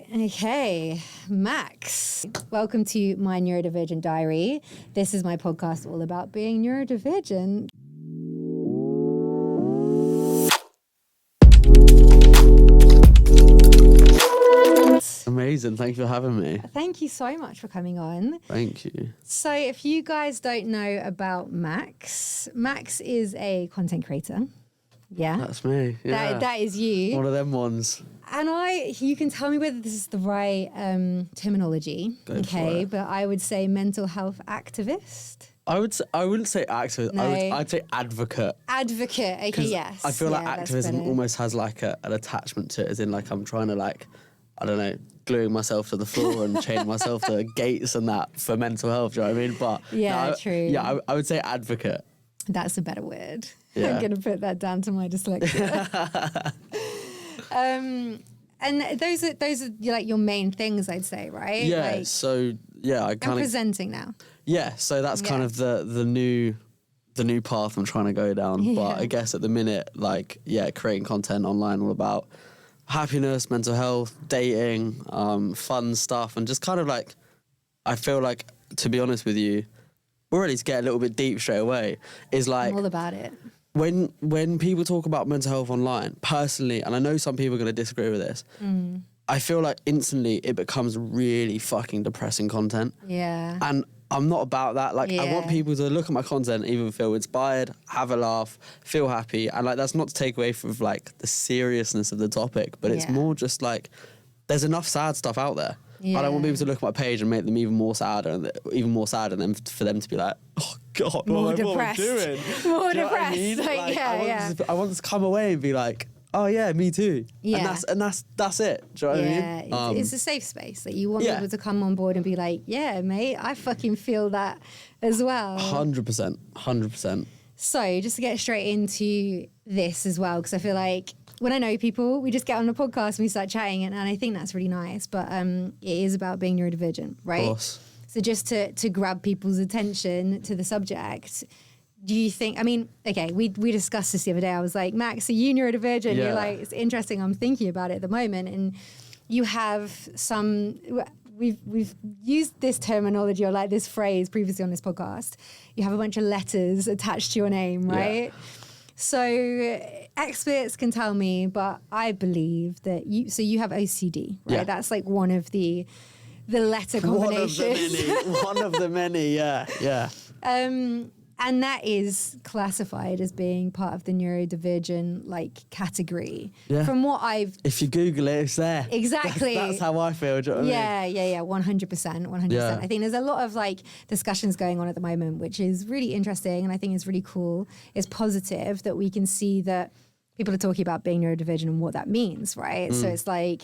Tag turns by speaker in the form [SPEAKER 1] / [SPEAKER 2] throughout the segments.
[SPEAKER 1] Right, okay. Max, welcome to my Neurodivergent Diary. This is my podcast all about being neurodivergent.
[SPEAKER 2] Amazing. Thank you for having me.
[SPEAKER 1] Thank you so much for coming on.
[SPEAKER 2] Thank you.
[SPEAKER 1] So if you guys don't know about Max, Max is a content creator. Yeah.
[SPEAKER 2] That's me. Yeah.
[SPEAKER 1] That is you.
[SPEAKER 2] One of them ones.
[SPEAKER 1] And you can tell me whether this is the right terminology.
[SPEAKER 2] Go for it.
[SPEAKER 1] But I would say mental health activist.
[SPEAKER 2] I wouldn't say activist.
[SPEAKER 1] No.
[SPEAKER 2] I'd say advocate.
[SPEAKER 1] Advocate. Okay, yes.
[SPEAKER 2] I feel like
[SPEAKER 1] that's
[SPEAKER 2] activism
[SPEAKER 1] better.
[SPEAKER 2] almost has like an attachment to it, as in like I'm trying to like, I don't know, gluing myself to the floor and chaining myself to gates and that for mental health. Do you know what I mean? But
[SPEAKER 1] Yeah, true.
[SPEAKER 2] Yeah, I would say advocate.
[SPEAKER 1] That's a better word.
[SPEAKER 2] Yeah.
[SPEAKER 1] I'm going to put that down to my dyslexia. And those are like your main things, I'd say, right?
[SPEAKER 2] Yeah.
[SPEAKER 1] Like,
[SPEAKER 2] So yeah, I
[SPEAKER 1] I'm
[SPEAKER 2] kind of
[SPEAKER 1] presenting now.
[SPEAKER 2] yeah. So that's kind
[SPEAKER 1] Yeah.
[SPEAKER 2] of the new path I'm trying to go down. But
[SPEAKER 1] Yeah.
[SPEAKER 2] I guess at the minute, like creating content online all about happiness, mental health, dating, fun stuff, and just kind of like, I feel like, to be honest with you, already to get a little bit deep straight away, is like
[SPEAKER 1] I'm all about it.
[SPEAKER 2] when people talk about mental health online, personally, and I know some people are going to disagree with this, I feel like instantly it becomes really fucking depressing content.
[SPEAKER 1] Yeah.
[SPEAKER 2] And I'm not about that. Like, I want
[SPEAKER 1] Yeah.
[SPEAKER 2] people to look at my content, even feel inspired, have a laugh, feel happy. And like, that's not to take away from like the seriousness of the topic, but it's
[SPEAKER 1] Yeah.
[SPEAKER 2] more just like, there's enough sad stuff out there. I don't want
[SPEAKER 1] Yeah.
[SPEAKER 2] people to look at my page and make them even more sadder, and then for them to be like, oh God,
[SPEAKER 1] More
[SPEAKER 2] what am I
[SPEAKER 1] depressed.
[SPEAKER 2] doing?
[SPEAKER 1] More
[SPEAKER 2] Do you know what I
[SPEAKER 1] depressed.
[SPEAKER 2] mean?
[SPEAKER 1] Like, yeah.
[SPEAKER 2] I want to come away and be like, oh yeah, me too.
[SPEAKER 1] Yeah.
[SPEAKER 2] And that's it. Do you know what I
[SPEAKER 1] Yeah,
[SPEAKER 2] mean?
[SPEAKER 1] it's a safe space. Like, you want
[SPEAKER 2] yeah.
[SPEAKER 1] people to come on board and be like, yeah, mate, I fucking feel that as well.
[SPEAKER 2] 100%.
[SPEAKER 1] So just to get straight into this as well, because I feel like when I know people, we just get on the podcast and we start chatting, and I think that's really nice. But it is about being neurodivergent, right?
[SPEAKER 2] Of course.
[SPEAKER 1] So just to grab people's attention to the subject, do you think, I mean, okay, we discussed this the other day. I was like, Max, are you neurodivergent?
[SPEAKER 2] Yeah.
[SPEAKER 1] You're like, it's interesting. I'm thinking about it at the moment. And you have we've used this terminology or like this phrase previously on this podcast. You have a bunch of letters attached to your name, right?
[SPEAKER 2] Yeah.
[SPEAKER 1] So experts can tell me, but I believe that you have OCD, right?
[SPEAKER 2] Yeah.
[SPEAKER 1] That's like one of the letter combinations.
[SPEAKER 2] One of the many, yeah.
[SPEAKER 1] And that is classified as being part of the neurodivergent like category.
[SPEAKER 2] Yeah.
[SPEAKER 1] From what I've
[SPEAKER 2] If you Google it, it's there.
[SPEAKER 1] exactly.
[SPEAKER 2] That's how I feel. Do you know what I mean?
[SPEAKER 1] Yeah, 100%.
[SPEAKER 2] Yeah.
[SPEAKER 1] I think there's a lot of like discussions going on at the moment, which is really interesting, and I think it's really cool. It's positive that we can see that people are talking about being neurodivergent and what that means, right? So it's like,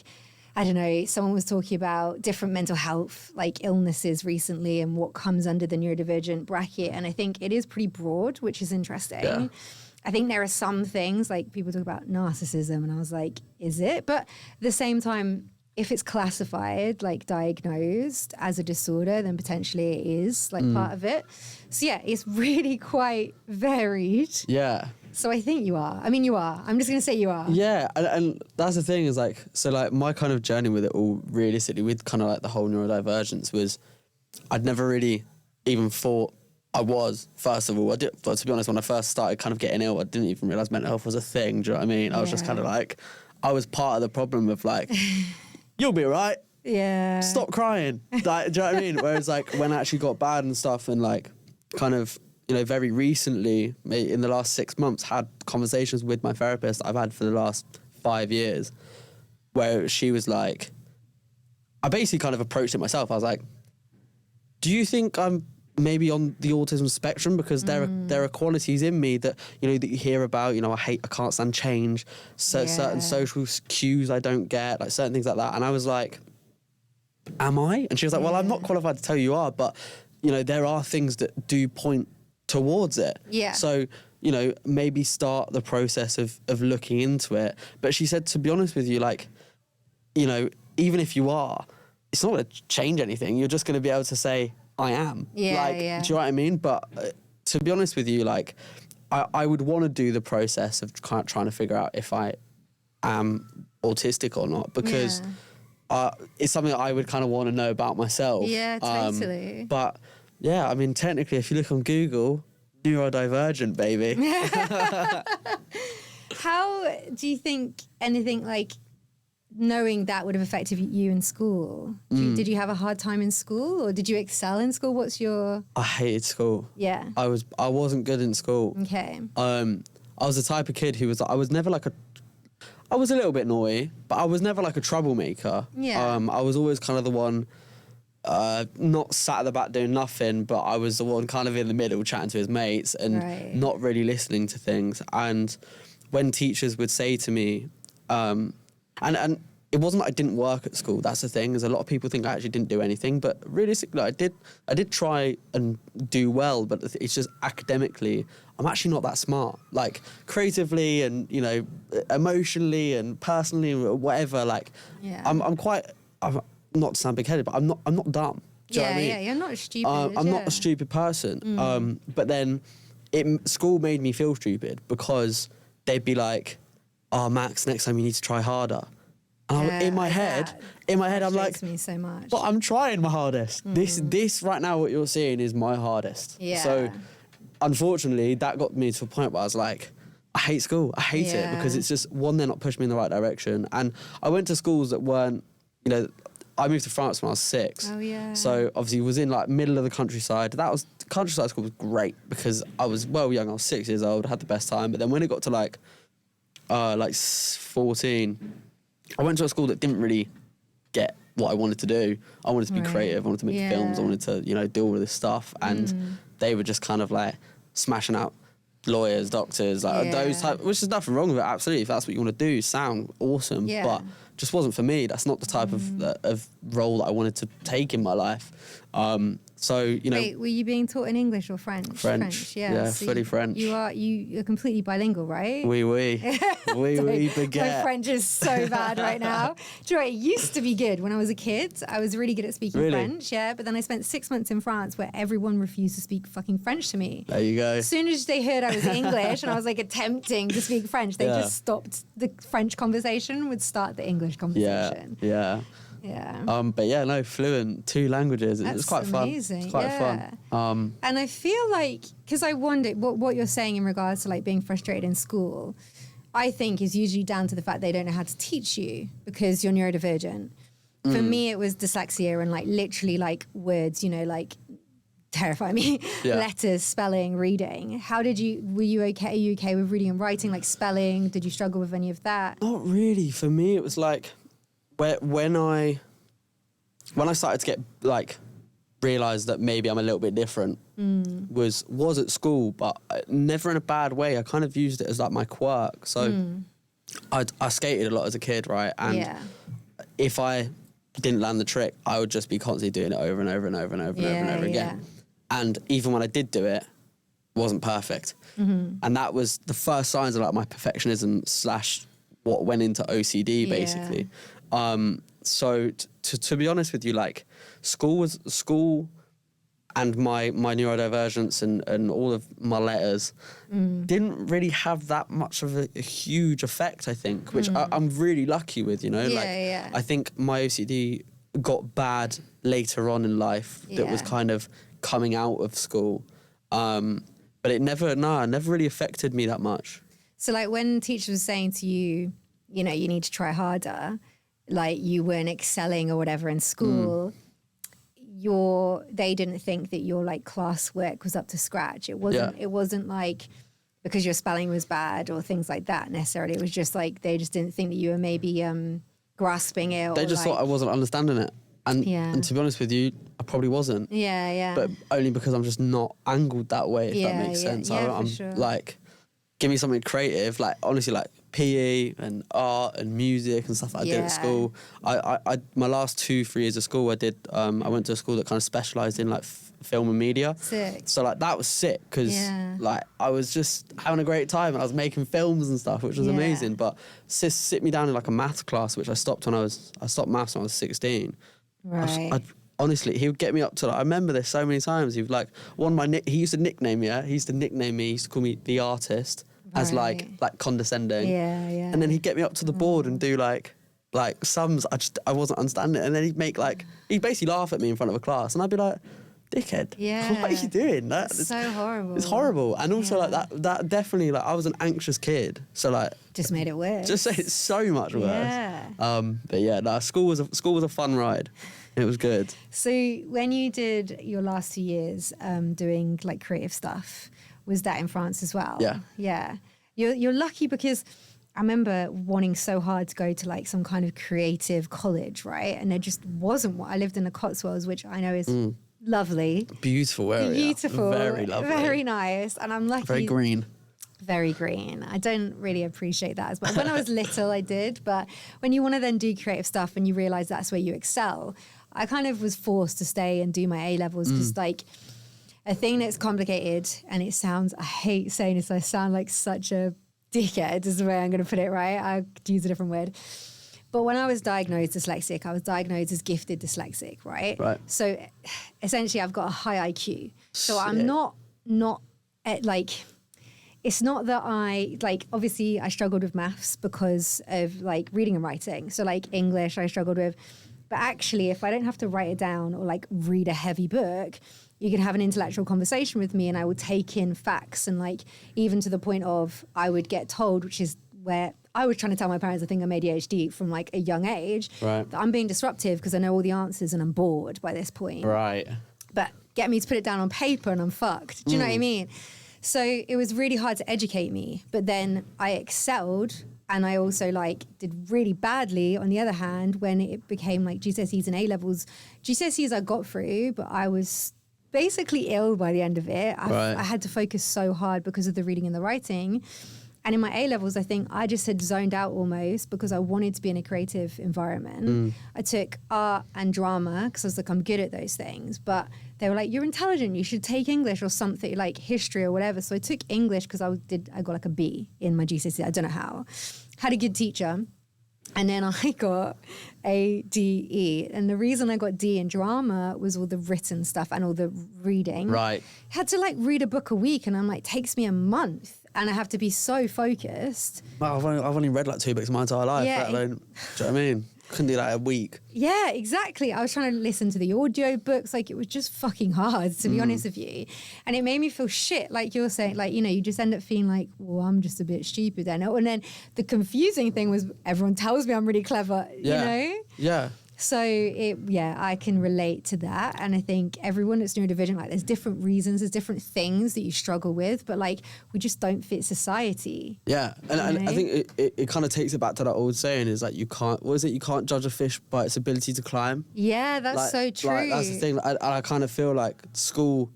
[SPEAKER 1] I don't know, someone was talking about different mental health like illnesses recently and what comes under the neurodivergent bracket, and I think it is pretty broad, which is interesting.
[SPEAKER 2] Yeah.
[SPEAKER 1] I think there are some things, like people talk about narcissism, and I was like, is it? But at the same time, if it's classified, like diagnosed as a disorder, then potentially it is like part of it. So yeah, it's really quite varied.
[SPEAKER 2] Yeah.
[SPEAKER 1] So I think you are. I mean, you are. I'm just going to say you are.
[SPEAKER 2] Yeah, and that's the thing is like, so like my kind of journey with it all realistically with kind of like the whole neurodivergence was, I'd never really even thought I was, first of all. But to be honest, when I first started kind of getting ill, I didn't even realise mental health was a thing, do you know what I mean? I was just kind of like, I was part of the problem of like, you'll be all right,
[SPEAKER 1] Yeah.
[SPEAKER 2] stop crying. Like, do you know what I mean? Whereas like when I actually got bad and stuff and like kind of, you know, very recently, in the last 6 months, had conversations with my therapist I've had for the last 5 years, where she was like, I basically kind of approached it myself. I was like, do you think I'm maybe on the autism spectrum? Because there are qualities in me that, you know, that you hear about, you know, I can't stand change, certain social cues I don't get, like certain things like that. And I was like, am I? And she was like, well, I'm not qualified to tell you are, but, you know, there are things that do point towards it.
[SPEAKER 1] Yeah.
[SPEAKER 2] So, you know, maybe start the process of looking into it. But she said, to be honest with you, like, you know, even if you are, it's not going to change anything. You're just going to be able to say, I am.
[SPEAKER 1] Yeah,
[SPEAKER 2] like,
[SPEAKER 1] yeah.
[SPEAKER 2] do you know what I mean? But to be honest with you, like, I would want to do the process of trying to figure out if I am autistic or not, because it's something that I would kind of want to know about myself.
[SPEAKER 1] Yeah, totally.
[SPEAKER 2] But yeah, I mean, technically, if you look on Google, neurodivergent, baby.
[SPEAKER 1] How do you think anything like knowing that would have affected you in school? Did you have a hard time in school, or did you excel in school? What's your...
[SPEAKER 2] I hated school.
[SPEAKER 1] Yeah.
[SPEAKER 2] I wasn't good in school.
[SPEAKER 1] Okay.
[SPEAKER 2] I was the type of kid who I was never like I was a little bit naughty, but I was never like a troublemaker.
[SPEAKER 1] Yeah.
[SPEAKER 2] I was always kind of the one, not sat at the back doing nothing, but I was the one kind of in the middle chatting to his mates and not really listening to things. And when teachers would say to me, and it wasn't that I didn't work at school. That's the thing, is a lot of people think I actually didn't do anything, but realistically, I did try and do well, but it's just academically, I'm actually not that smart. Like creatively and, you know, emotionally and personally, whatever. Like, I'm not to sound big-headed, but I'm not dumb. Do you know what I mean?
[SPEAKER 1] Yeah, you're not stupid.
[SPEAKER 2] I'm not a stupid person. But then school made me feel stupid because they'd be like, "Oh, Max, next time you need to try harder." And in my head, I'm like,
[SPEAKER 1] me so much.
[SPEAKER 2] but I'm trying my hardest. This right now, what you're seeing is my hardest.
[SPEAKER 1] Yeah.
[SPEAKER 2] So, unfortunately, that got me to a point where I was like, I hate school. I hate it because it's just, one, they're not pushing me in the right direction. And I went to schools that weren't, you know, I moved to France when I was 6.
[SPEAKER 1] Oh, yeah.
[SPEAKER 2] So, obviously, was in like middle of the countryside. Countryside school was great because I was well young. I was 6 years old, had the best time. But then when it got to like 14, I went to a school that didn't really get what I wanted to do. I wanted to be creative. I wanted to make films. I wanted to, you know, do all of this stuff. And they were just kind of like smashing out lawyers, doctors, like those type, which is nothing wrong with it. Absolutely. If that's what you want to do, sound awesome.
[SPEAKER 1] Yeah.
[SPEAKER 2] But just wasn't for me. That's not the type of role that I wanted to take in my life. So, you know.
[SPEAKER 1] Wait, were you being taught in English or French?
[SPEAKER 2] French. Yeah, so fully French.
[SPEAKER 1] You're completely bilingual, right?
[SPEAKER 2] Oui, baguette.
[SPEAKER 1] My French is so bad right now. Do you know, it used to be good when I was a kid. I was really good at speaking French, but then I spent 6 months in France where everyone refused to speak fucking French to me.
[SPEAKER 2] There you go.
[SPEAKER 1] As soon as they heard I was English and I was like attempting to speak French, they just stopped the French conversation, would start the English conversation.
[SPEAKER 2] Yeah. But yeah, no, fluent, 2 languages. It's quite
[SPEAKER 1] amazing.
[SPEAKER 2] Fun. It's quite fun.
[SPEAKER 1] And I feel like, because I wondered what you're saying in regards to like being frustrated in school, I think is usually down to the fact they don't know how to teach you because you're neurodivergent. For me, it was dyslexia and like literally like words, you know, like terrify me. Letters, spelling, reading. Were you okay? Are you okay with reading and writing, like spelling? Did you struggle with any of that?
[SPEAKER 2] Not really. For me, it was like, when I started to get like realised that maybe I'm a little bit different was at school, but never in a bad way. I kind of used it as like my quirk. So I skated a lot as a kid, right? And if I didn't land the trick, I would just be constantly doing it over and over and over and over and over and over again. And even when I did do it, wasn't perfect. And that was the first signs of like my perfectionism / what went into OCD basically. So to be honest with you, like school and my neurodivergence and all of my letters didn't really have that much of a huge effect, I think, which I'm really lucky with, you know. I think my OCD got bad later on in life that was kind of coming out of school. But it never really affected me that much.
[SPEAKER 1] So like when teachers were saying to you, you know, you need to try harder, like you weren't excelling or whatever in school, they didn't think that your like classwork was up to scratch. It wasn't like because your spelling was bad or things like that necessarily. It was just like they just didn't think that you were maybe grasping it.
[SPEAKER 2] They just thought I wasn't understanding it. And to be honest with you, I probably wasn't.
[SPEAKER 1] Yeah.
[SPEAKER 2] But only because I'm just not angled that way, if that makes sense. I'm
[SPEAKER 1] sure.
[SPEAKER 2] Like, give me something creative, like honestly, like PE and art and music and stuff that I did at school. I my last 2-3 years of school, I went to a school that kind of specialised in like film and media.
[SPEAKER 1] Sick.
[SPEAKER 2] So like that was sick because like I was just having a great time and I was making films and stuff, which was amazing. But sit me down in like a maths class, which I stopped maths when I was 16.
[SPEAKER 1] Right.
[SPEAKER 2] Honestly, he would get me up to, like, I remember this so many times. He would like, he used to nickname me, he used to call me the artist as like condescending.
[SPEAKER 1] Yeah.
[SPEAKER 2] And then he'd get me up to the board and do like like sums, I wasn't understanding it. And then he'd basically laugh at me in front of a class, and I'd be like, dickhead,
[SPEAKER 1] Yeah.
[SPEAKER 2] what are you doing?
[SPEAKER 1] It's so horrible.
[SPEAKER 2] It's horrible. And also like that definitely, like, I was an anxious kid, so like
[SPEAKER 1] just made it worse.
[SPEAKER 2] just made it so much worse.
[SPEAKER 1] Yeah.
[SPEAKER 2] But yeah, no, school was a fun ride. It was good.
[SPEAKER 1] So when you did your last 2 years doing like creative stuff, was that in France as well?
[SPEAKER 2] Yeah.
[SPEAKER 1] Yeah. You're lucky, because I remember wanting so hard to go to like some kind of creative college, right? And there just wasn't one. I lived in the Cotswolds, which I know is lovely.
[SPEAKER 2] Beautiful area.
[SPEAKER 1] Beautiful.
[SPEAKER 2] Very lovely.
[SPEAKER 1] Very nice. And I'm lucky.
[SPEAKER 2] Very green.
[SPEAKER 1] Very green. I don't really appreciate that as well. When I was little, I did. But when you want to then do creative stuff and you realize that's where you excel, I kind of was forced to stay and do my A-levels, because like a thing that's complicated, and it sounds, I hate saying this, I sound like such a dickhead is the way I'm going to put it, right? I'll use a different word. But when I was diagnosed dyslexic, I was diagnosed as gifted dyslexic, right?
[SPEAKER 2] Right.
[SPEAKER 1] So essentially I've got a high IQ. So
[SPEAKER 2] Sick.
[SPEAKER 1] I'm not at like, it's not that obviously I struggled with maths because of like reading and writing. So like English I struggled with. But actually, if I don't have to write it down or like read a heavy book, you can have an intellectual conversation with me and I would take in facts, and like even to the point of I would get told, which is where I was trying to tell my parents I think I'm ADHD from like a young age,
[SPEAKER 2] right,
[SPEAKER 1] that I'm being disruptive because I know all the answers and I'm bored by this point.
[SPEAKER 2] Right.
[SPEAKER 1] But get me to put it down on paper and I'm fucked. Do you know what I mean? So it was really hard to educate me. But then I excelled. And I also like did really badly on the other hand when it became like GCSEs and A-levels. GCSEs I got through, but I was basically ill by the end of it. I had to focus so hard because of the reading and the writing. And in my A-levels, I think I just had zoned out almost because I wanted to be in a creative environment. I took art and drama because I was like, I'm good at those things. But they were like, you're intelligent, you should take English or something, like history or whatever. So I took English because I got like a B in my GCSE. I don't know how. Had a good teacher. And then I got a D, E. And the reason I got D in drama was all the written stuff and all the reading.
[SPEAKER 2] Right.
[SPEAKER 1] Had to like read a book a week, and I'm like, takes me a month. And I have to be so focused.
[SPEAKER 2] Well, I've only read like 2 books in my entire life.
[SPEAKER 1] Yeah.
[SPEAKER 2] Let alone, do you know what I mean? Couldn't do that in a week.
[SPEAKER 1] Yeah, exactly. I was trying to listen to the audio books. Like, it was just fucking hard, to be honest with you. And it made me feel shit. Like you're saying, like, you know, you just end up feeling like, well, I'm just a bit stupid then. And then the confusing thing was everyone tells me I'm really clever, you know?
[SPEAKER 2] Yeah.
[SPEAKER 1] So I can relate to that. And I think everyone that's neurodivergent, like there's different reasons, there's different things that you struggle with, but like we just don't fit society.
[SPEAKER 2] Yeah. And I think it kind of takes it back to that old saying is like you can't judge a fish by its ability to climb.
[SPEAKER 1] Yeah, that's
[SPEAKER 2] like,
[SPEAKER 1] so true.
[SPEAKER 2] Like, that's the thing. I kind of feel like school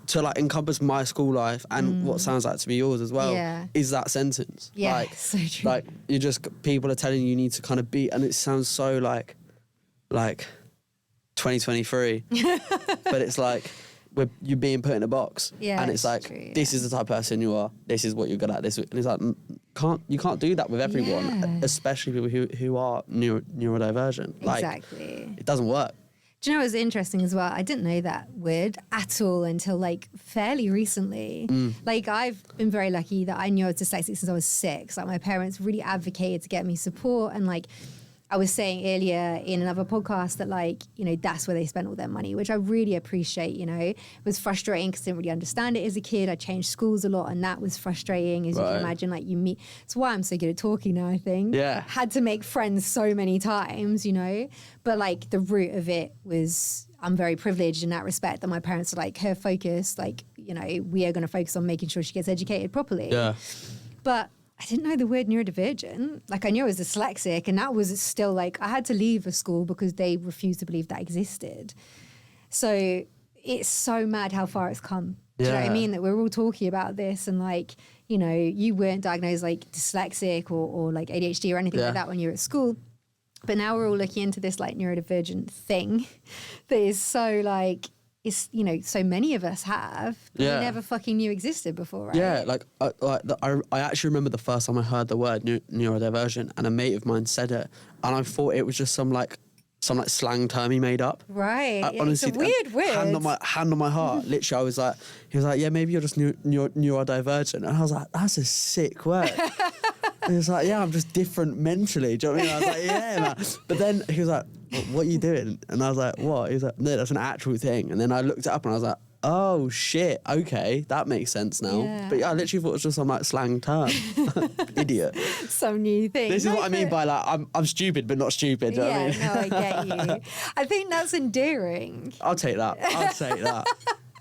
[SPEAKER 2] to like encompass my school life and what sounds like to be yours as well is that sentence.
[SPEAKER 1] Yeah,
[SPEAKER 2] like,
[SPEAKER 1] so true.
[SPEAKER 2] Like people are telling you need to kind of be, and it sounds so like 2023, but it's like you're being put in a box, and it's like true, this is the type of person you are. This is what you're good at. This, and it's like you can't do that with everyone, especially people who are neurodivergent. Like,
[SPEAKER 1] exactly,
[SPEAKER 2] it doesn't work.
[SPEAKER 1] Do you know what was interesting as well? I didn't know that word at all until like fairly recently. Like I've been very lucky that I knew I was dyslexic since I was 6. Like my parents really advocated to get me support, and like I was saying earlier in another podcast that like, you know, that's where they spent all their money, which I really appreciate, you know. It was frustrating because I didn't really understand it as a kid. I changed schools a lot and that was frustrating, as you can imagine. Like you meet, it's why I'm so good at talking now, I think.
[SPEAKER 2] Yeah.
[SPEAKER 1] Had to make friends so many times, you know. But like the root of it was, I'm very privileged in that respect that my parents are like, her focus, like, you know, we are going to focus on making sure she gets educated properly. Yeah. But I didn't know the word neurodivergent. Like I knew I was dyslexic, and that was still like, I had to leave a school because they refused to believe that existed. So it's so mad how far it's come. Do you know what I mean? That we're all talking about this, and like, you know, you weren't diagnosed like dyslexic or like ADHD or anything like that when you were at school. But now we're all looking into this like neurodivergent thing that is so like, it's, you know, so many of us have, but we never fucking knew existed before, right?
[SPEAKER 2] Yeah, like I actually remember the first time I heard the word neurodivergent, and a mate of mine said it, and I thought it was just some slang term he made up.
[SPEAKER 1] Right.
[SPEAKER 2] Honestly,
[SPEAKER 1] it's a weird word.
[SPEAKER 2] Hand on my heart. Literally, he was like, yeah, maybe you're just neurodivergent, and I was like, that's a sick word. he was like, yeah, I'm just different mentally. Do you know what I mean? I was like, yeah, man. But then he was like, what are you doing? And I was like, what? He was like, no, that's an actual thing. And then I looked it up and I was like, oh shit, okay, that makes sense now.
[SPEAKER 1] Yeah.
[SPEAKER 2] But yeah, I literally thought it was just some like slang term. Idiot.
[SPEAKER 1] Some new thing.
[SPEAKER 2] This is what I mean by like, I'm stupid but not stupid. Do you know what I mean?
[SPEAKER 1] No, I get you. I think that's endearing.
[SPEAKER 2] I'll take that.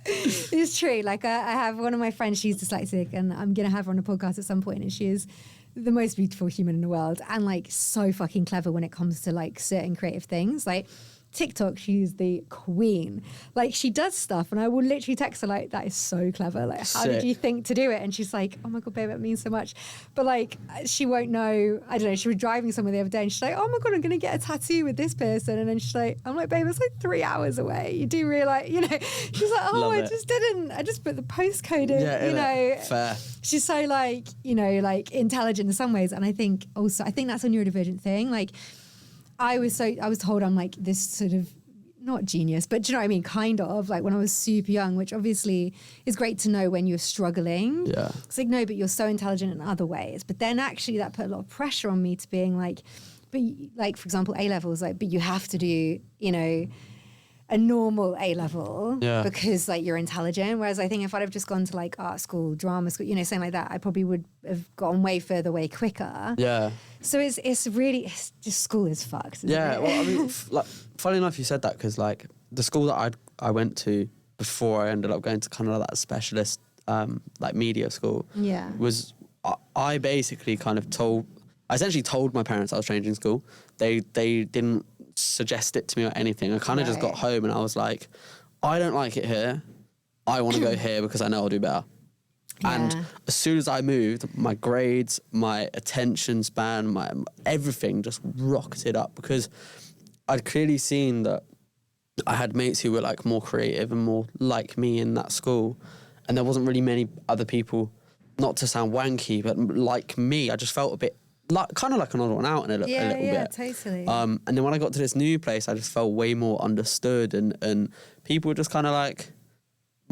[SPEAKER 1] It's true. Like I have one of my friends, she's dyslexic, and I'm going to have her on a podcast at some point, and she is the most beautiful human in the world and like so fucking clever when it comes to like certain creative things. Like TikTok, she's the queen. Like she does stuff and I will literally text her like, that is so clever. Like, how did you think to do it? And she's like, oh my God, babe, that means so much. But like, she won't know. I don't know. She was driving somewhere the other day and she's like, oh my God, I'm going to get a tattoo with this person. And then she's like, I'm like, babe, it's like 3 hours away. You do realize, you know, she's like, oh, I just put the postcode in, you know.
[SPEAKER 2] Fair.
[SPEAKER 1] She's so like, you know, like intelligent in some ways. And I think that's a neurodivergent thing. Like, I was told I'm like this sort of, not genius, but do you know what I mean? Kind of like when I was super young, which obviously is great to know when you're struggling.
[SPEAKER 2] Yeah.
[SPEAKER 1] It's like, no, but you're so intelligent in other ways. But then actually that put a lot of pressure on me to being like, but like, for example, A-levels, like, but you have to do, you know, a normal A-level because like you're intelligent. Whereas I think if I'd have just gone to like art school, drama school, you know, something like that, I probably would have gone way further, way quicker.
[SPEAKER 2] Yeah.
[SPEAKER 1] So it's just school is fucked. Isn't it?
[SPEAKER 2] Well, I mean, like, funny enough, you said that because like the school that I went to before I ended up going to kind of like that specialist like media school.
[SPEAKER 1] Yeah.
[SPEAKER 2] Was I basically kind of I essentially told my parents I was changing school. They didn't suggest it to me or anything. I kind of just got home and I was like, I don't like it here. I want to go here because I know I'll do better. Yeah. And as soon as I moved, my grades, my attention span, my everything just rocketed up because I'd clearly seen that I had mates who were like more creative and more like me in that school. And there wasn't really many other people, not to sound wanky, but like me. I just felt a bit kind of like another one out in a little bit.
[SPEAKER 1] Yeah, totally.
[SPEAKER 2] And then when I got to this new place, I just felt way more understood and people were just kind of like,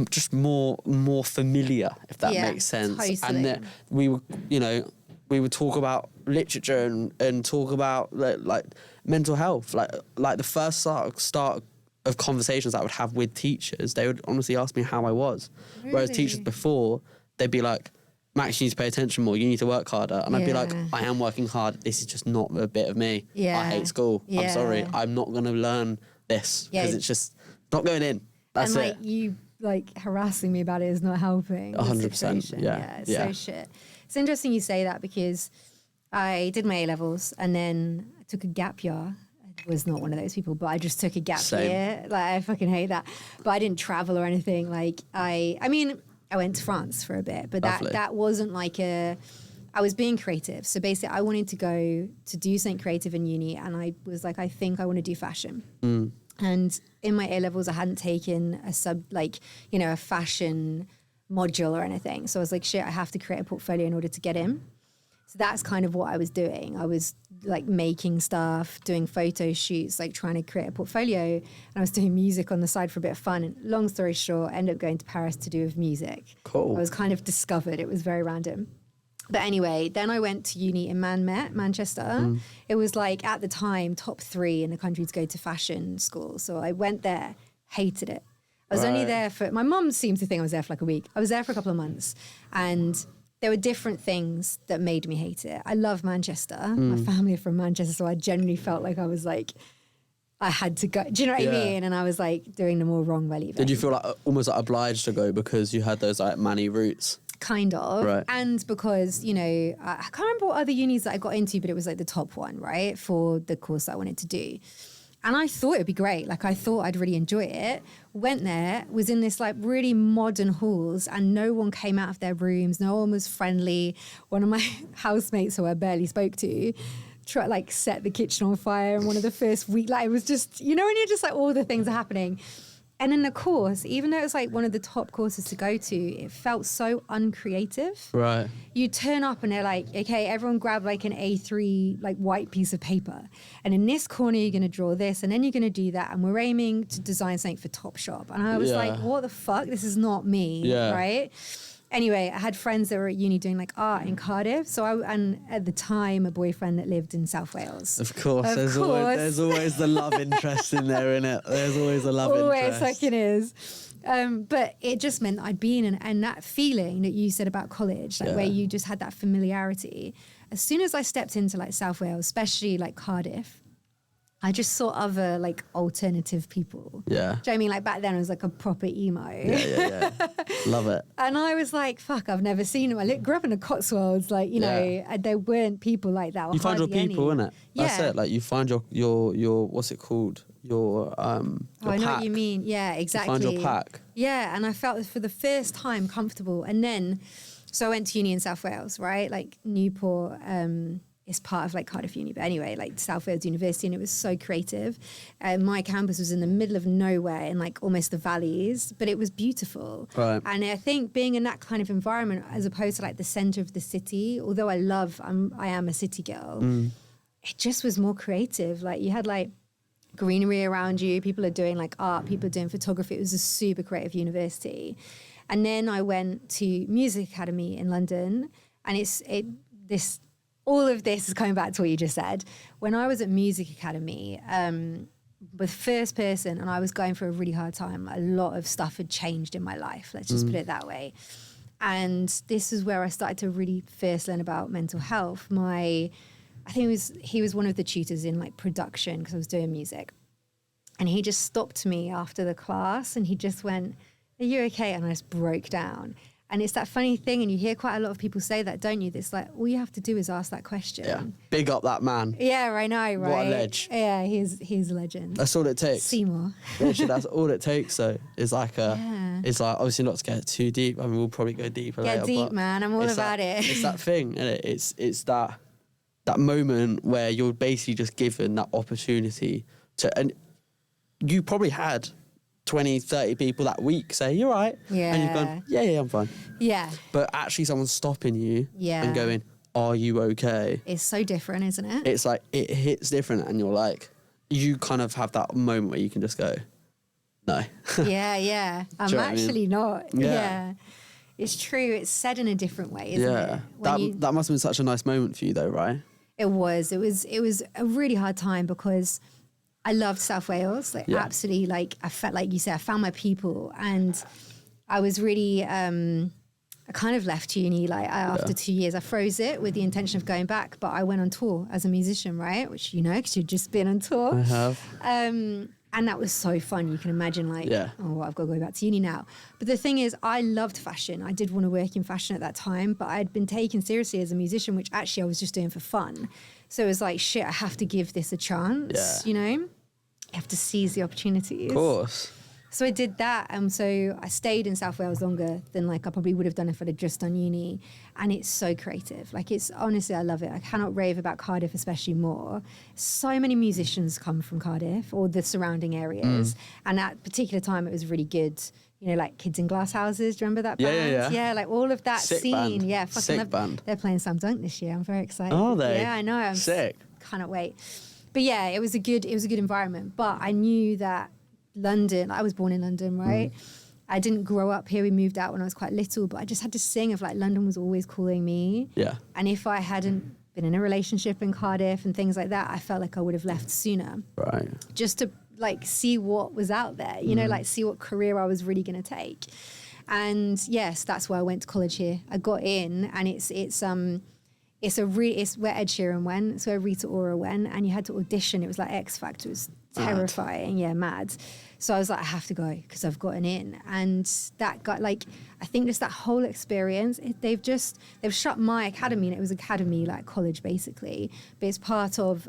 [SPEAKER 2] just more familiar, if that makes sense.
[SPEAKER 1] Totally.
[SPEAKER 2] And that we would talk about literature and talk about like mental health. Like the first start of conversations I would have with teachers, they would honestly ask me how I was. Really? Whereas teachers before, they'd be like, Max, you need to pay attention more. You need to work harder. And I'd be like, I am working hard. This is just not a bit of me. Yeah. I hate school. Yeah. I'm sorry. I'm not going to learn this because it's just not going in. That's it. And
[SPEAKER 1] you harassing me about it is not helping.
[SPEAKER 2] 100%.
[SPEAKER 1] Yeah. It's so shit. It's interesting you say that because I did my A-levels and then I took a gap year. I was not one of those people, but I just took a gap year. Like, I fucking hate that. But I didn't travel or anything. Like, I mean, I went to France for a bit, but that wasn't like I was being creative. So basically I wanted to go to do something creative in uni and I was like, I think I want to do fashion. Mm. And in my A-levels, I hadn't taken a fashion module or anything. So I was like, shit, I have to create a portfolio in order to get in. So that's kind of what I was doing. I was like making stuff, doing photo shoots, like trying to create a portfolio. And I was doing music on the side for a bit of fun. And long story short, I ended up going to Paris to do with music.
[SPEAKER 2] Cool.
[SPEAKER 1] I was kind of discovered. It was very random. But anyway, then I went to uni in Manchester. Mm. It was like, at the time, top 3 in the country to go to fashion school. So I went there, hated it. I was only there my mum seemed to think I was there for like a week. I was there for a couple of months. And there were different things that made me hate it. I love Manchester. My family are from Manchester, so I generally felt like I was like, I had to go. Do you know what I mean? And I was like doing them all wrong by leaving.
[SPEAKER 2] Did you feel like almost like obliged to go because you had those like Manny roots?
[SPEAKER 1] Kind of.
[SPEAKER 2] Right.
[SPEAKER 1] And because, you know, I can't remember what other unis that I got into, but it was like the top one, right, for the course that I wanted to do. And I thought it'd be great. Like, I thought I'd really enjoy it. Went there, was in this like really modern halls and no one came out of their rooms. No one was friendly. One of my housemates who I barely spoke to set the kitchen on fire in one of the first week. Like, it was just, you know, when you're just like, all the things are happening. And in the course, even though it was like one of the top courses to go to, it felt so uncreative.
[SPEAKER 2] Right.
[SPEAKER 1] You turn up and they're like, okay, everyone grab like an A3 like white piece of paper. And in this corner, you're going to draw this and then you're going to do that. And we're aiming to design something for Topshop. And I was like, what the fuck? This is not me, right? Anyway, I had friends that were at uni doing like art in Cardiff. And at the time, a boyfriend that lived in South Wales.
[SPEAKER 2] Of course, there's always the love interest in there, innit? There's always a love interest.
[SPEAKER 1] Always fucking is. But it just meant I'd been in, and that feeling that you said about college, like where you just had that familiarity. As soon as I stepped into like South Wales, especially like Cardiff, I just saw other like alternative people.
[SPEAKER 2] Yeah.
[SPEAKER 1] Do you know what I mean? Like back then I was like a proper emo.
[SPEAKER 2] Yeah. Love it.
[SPEAKER 1] And I was like, fuck, I've never seen them. I grew up in the Cotswolds, like, you know, and there weren't people like that.
[SPEAKER 2] You find your people, innit? That's it. Like you find your what's it called? Your
[SPEAKER 1] I know
[SPEAKER 2] pack.
[SPEAKER 1] what you mean. Yeah, exactly.
[SPEAKER 2] You find your pack.
[SPEAKER 1] Yeah, and I felt for the first time comfortable. And then, so I went to uni in South Wales, right? Like Newport, it's part of like Cardiff Uni, but anyway, like South Wales University, and it was so creative. My campus was in the middle of nowhere in like almost the valleys, but it was beautiful.
[SPEAKER 2] Right.
[SPEAKER 1] And I think being in that kind of environment, as opposed to like the center of the city, although I am a city girl, it just was more creative. Like you had like greenery around you, people are doing like art, people are doing photography. It was a super creative university. And then I went to Music Academy in London, and all of this is coming back to what you just said. When I was at Music Academy, with first person, and I was going through a really hard time, a lot of stuff had changed in my life, let's just put it that way. And this is where I started to really first learn about mental health. I think he was one of the tutors in like production, because I was doing music. And he just stopped me after the class and he just went, "Are you okay?" And I just broke down. And it's that funny thing, and you hear quite a lot of people say that, don't you? It's like, all you have to do is ask that question.
[SPEAKER 2] Yeah. Big up that man.
[SPEAKER 1] Yeah, I know, right?
[SPEAKER 2] What a ledge.
[SPEAKER 1] Yeah, he's a legend.
[SPEAKER 2] That's all it takes.
[SPEAKER 1] Seymour.
[SPEAKER 2] Literally, that's all it takes, though. It's like it's like, obviously not to get too deep. I mean, we'll probably go deeper later.
[SPEAKER 1] Get deep, man. I'm all about it.
[SPEAKER 2] It's that thing, isn't it? It's that moment where you're basically just given that opportunity to, and you probably had 20, 30 people that week say, "You're right."
[SPEAKER 1] Yeah.
[SPEAKER 2] And you've gone, yeah, I'm fine.
[SPEAKER 1] Yeah.
[SPEAKER 2] But actually someone's stopping you and going, "Are you okay?"
[SPEAKER 1] It's so different, isn't it?
[SPEAKER 2] It's like, it hits different, and you're like, you kind of have that moment where you can just go, no.
[SPEAKER 1] Yeah. I'm actually not. Yeah. It's true. It's said in a different way, isn't it?
[SPEAKER 2] That must have been such a nice moment for you though, right?
[SPEAKER 1] It was a really hard time, because I loved South Wales, absolutely. Like I felt like you said, I found my people, and I was really, I kind of left uni after 2 years. I froze it with the intention of going back, but I went on tour as a musician, right? Which you know, because you've just been on tour.
[SPEAKER 2] I have.
[SPEAKER 1] And that was so fun. You can imagine I've got to go back to uni now. But the thing is, I loved fashion. I did want to work in fashion at that time, but I'd been taken seriously as a musician, which actually I was just doing for fun. So it was like, shit, I have to give this a chance, you know? You have to seize the opportunities.
[SPEAKER 2] Of course.
[SPEAKER 1] So I did that. So I stayed in South Wales longer than like I probably would have done if I'd have just done uni. And it's so creative. Like it's, honestly, I love it. I cannot rave about Cardiff especially more. So many musicians come from Cardiff or the surrounding areas. And at a particular time, it was really good. You know, like Kids in Glass Houses. Do you remember that band? Yeah, like all of that
[SPEAKER 2] Sick
[SPEAKER 1] scene.
[SPEAKER 2] Band.
[SPEAKER 1] Yeah, fucking
[SPEAKER 2] Sick
[SPEAKER 1] love.
[SPEAKER 2] band.
[SPEAKER 1] They're playing Slam Dunk this year. I'm very excited.
[SPEAKER 2] Are they?
[SPEAKER 1] Yeah, I know. I'm
[SPEAKER 2] sick.
[SPEAKER 1] Cannot wait. But yeah, it was a good environment. But I knew that London, I was born in London, right? I didn't grow up here. We moved out when I was quite little, but I just had this thing of like London was always calling me.
[SPEAKER 2] Yeah.
[SPEAKER 1] And if I hadn't been in a relationship in Cardiff and things like that, I felt like I would have left sooner.
[SPEAKER 2] Right.
[SPEAKER 1] Just to like see what was out there, you know, like see what career I was really going to take. And yes, that's why I went to college here. I got in, and it's where Ed Sheeran went, it's where Rita Ora went, and you had to audition. It was like X Factor. It was terrifying, mad. So I was like, I have to go because I've gotten in. And that got like, I think just that whole experience, they've shut my academy, and it was academy, like college basically, but it's part of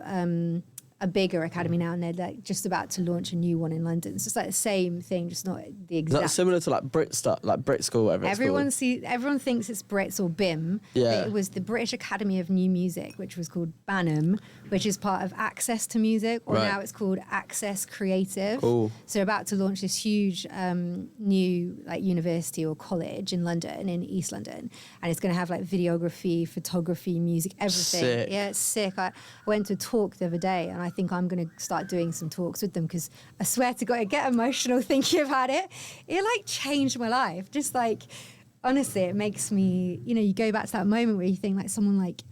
[SPEAKER 1] a bigger academy now, and they're like just about to launch a new one in London. It's just like the same thing, just not the exact.
[SPEAKER 2] Is that similar to like Brit stuff, like Brit School, whatever it's called?
[SPEAKER 1] Everyone thinks it's Brits or BIM.
[SPEAKER 2] Yeah.
[SPEAKER 1] It was the British Academy of New Music, which was called BANM, which is part of Access to Music, or now it's called Access Creative.
[SPEAKER 2] Cool.
[SPEAKER 1] So about to launch this huge new like university or college in London, in East London, and it's going to have like videography, photography, music, everything.
[SPEAKER 2] Sick.
[SPEAKER 1] Yeah, it's sick. I went to a talk the other day, and I think I'm going to start doing some talks with them, because I swear to God, I get emotional thinking about it. It like changed my life. Just like honestly, it makes me, you go back to that moment where you think like someone like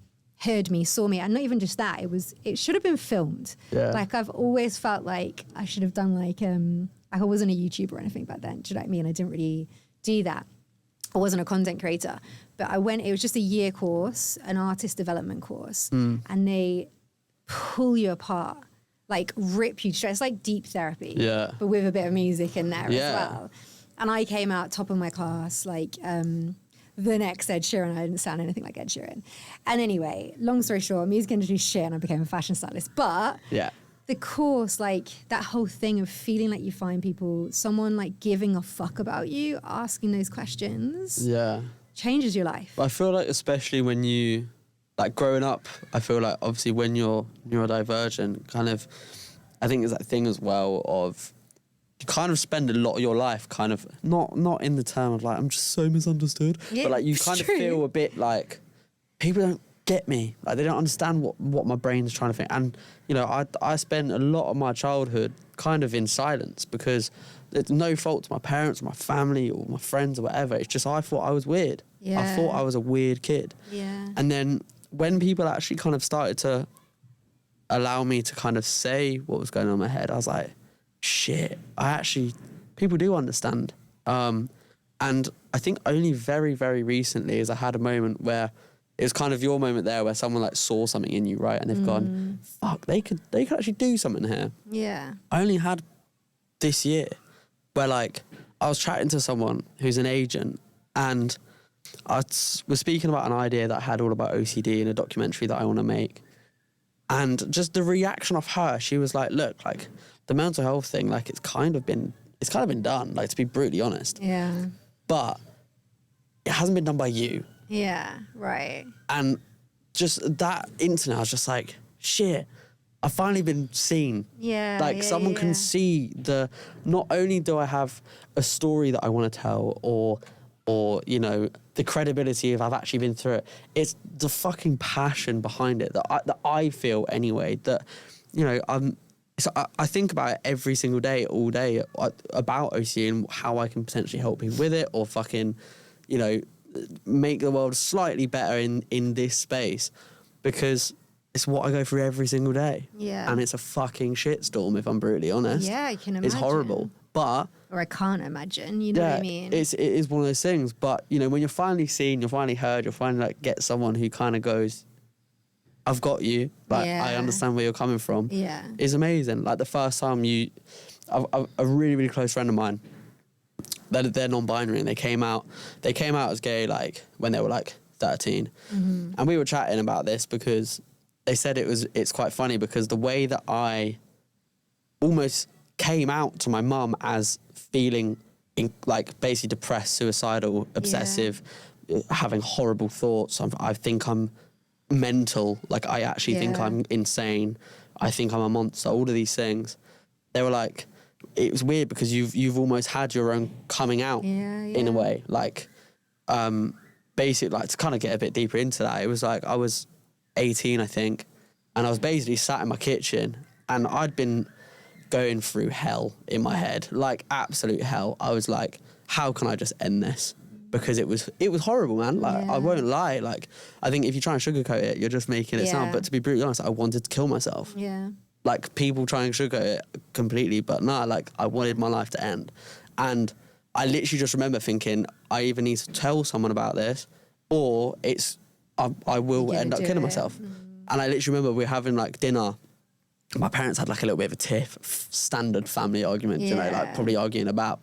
[SPEAKER 1] heard me, saw me, and not even just that, it should have been filmed.
[SPEAKER 2] Yeah.
[SPEAKER 1] Like I've always felt like I should have done like I wasn't a YouTuber or anything back then. Do you know what I mean? I didn't really do that. I wasn't a content creator, but it was just a year course, an artist development course, and they pull you apart, like rip you straight. It's like deep therapy, but with a bit of music in there as well. And I came out top of my class, like the next Ed Sheeran. I didn't sound anything like Ed Sheeran. And anyway, long story short, music industry shit, and I became a fashion stylist. But the course, like that whole thing of feeling like you find people, someone like giving a fuck about you, asking those questions, changes your life.
[SPEAKER 2] I feel like especially when you, like growing up, I feel like obviously when you're neurodivergent, kind of, I think there's that thing as well of you kind of spend a lot of your life kind of, not in the term of like, I'm just so misunderstood, but like you kind of feel a bit like people don't get me, like they don't understand what my brain's trying to think. And I spent a lot of my childhood kind of in silence because it's no fault to my parents or my family or my friends or whatever. It's just I thought I was weird. I thought I was a weird kid. And then when people actually kind of started to allow me to kind of say what was going on in my head, I was like, shit, people do understand. And I think only very, very recently is I had a moment where it was kind of your moment there where someone like saw something in you, right? And they've gone, fuck, they could actually do something here.
[SPEAKER 1] Yeah.
[SPEAKER 2] I only had this year where like I was chatting to someone who's an agent and I was speaking about an idea that I had all about OCD in a documentary that I want to make. And just the reaction of her, she was like, look, like the mental health thing, like it's kind of been done, like to be brutally honest.
[SPEAKER 1] Yeah.
[SPEAKER 2] But it hasn't been done by you.
[SPEAKER 1] Yeah, right.
[SPEAKER 2] And just that instant, I was just like, shit, I've finally been seen.
[SPEAKER 1] Yeah.
[SPEAKER 2] Like someone can see not only do I have a story that I want to tell or the credibility of I've actually been through it, it's the fucking passion behind it that I feel anyway, that, I think about it every single day, all day, about OCD and how I can potentially help people with it or fucking, make the world slightly better in this space because it's what I go through every single day.
[SPEAKER 1] Yeah.
[SPEAKER 2] And it's a fucking shitstorm, if I'm brutally honest.
[SPEAKER 1] Yeah, I can imagine.
[SPEAKER 2] It's horrible. But...
[SPEAKER 1] Or I can't imagine, you know what I mean?
[SPEAKER 2] It is one of those things. But, when you're finally seen, you're finally heard, you're finally like get someone who kind of goes, I've got you. Like, I understand where you're coming from.
[SPEAKER 1] Yeah.
[SPEAKER 2] It's amazing. Like the first time a really, really close friend of mine, they're non-binary and they came out as gay like when they were like 13. Mm-hmm. And we were chatting about this because they said it's quite funny because the way that I almost came out to my mum as feeling like basically depressed, suicidal, obsessive, having horrible thoughts. I think I'm mental. Like I actually think I'm insane. I think I'm a monster. All of these things. They were like, it was weird because you've almost had your own coming out in a way. Like, basically, like to kind of get a bit deeper into that, it was like I was 18, I think, and I was basically sat in my kitchen and I'd been going through hell in my head, like absolute hell. I was like, how can I just end this? Because it was horrible, man. Like I won't lie. Like I think if you try and sugarcoat it, you're just making it sound. But to be brutally honest, I wanted to kill myself.
[SPEAKER 1] Yeah.
[SPEAKER 2] Like people try and sugarcoat it completely, but no, like I wanted my life to end. And I literally just remember thinking, I either need to tell someone about this or I will end up killing myself. Mm. And I literally remember we were having like dinner. My parents had like a little bit of a tiff, standard family argument, like probably arguing about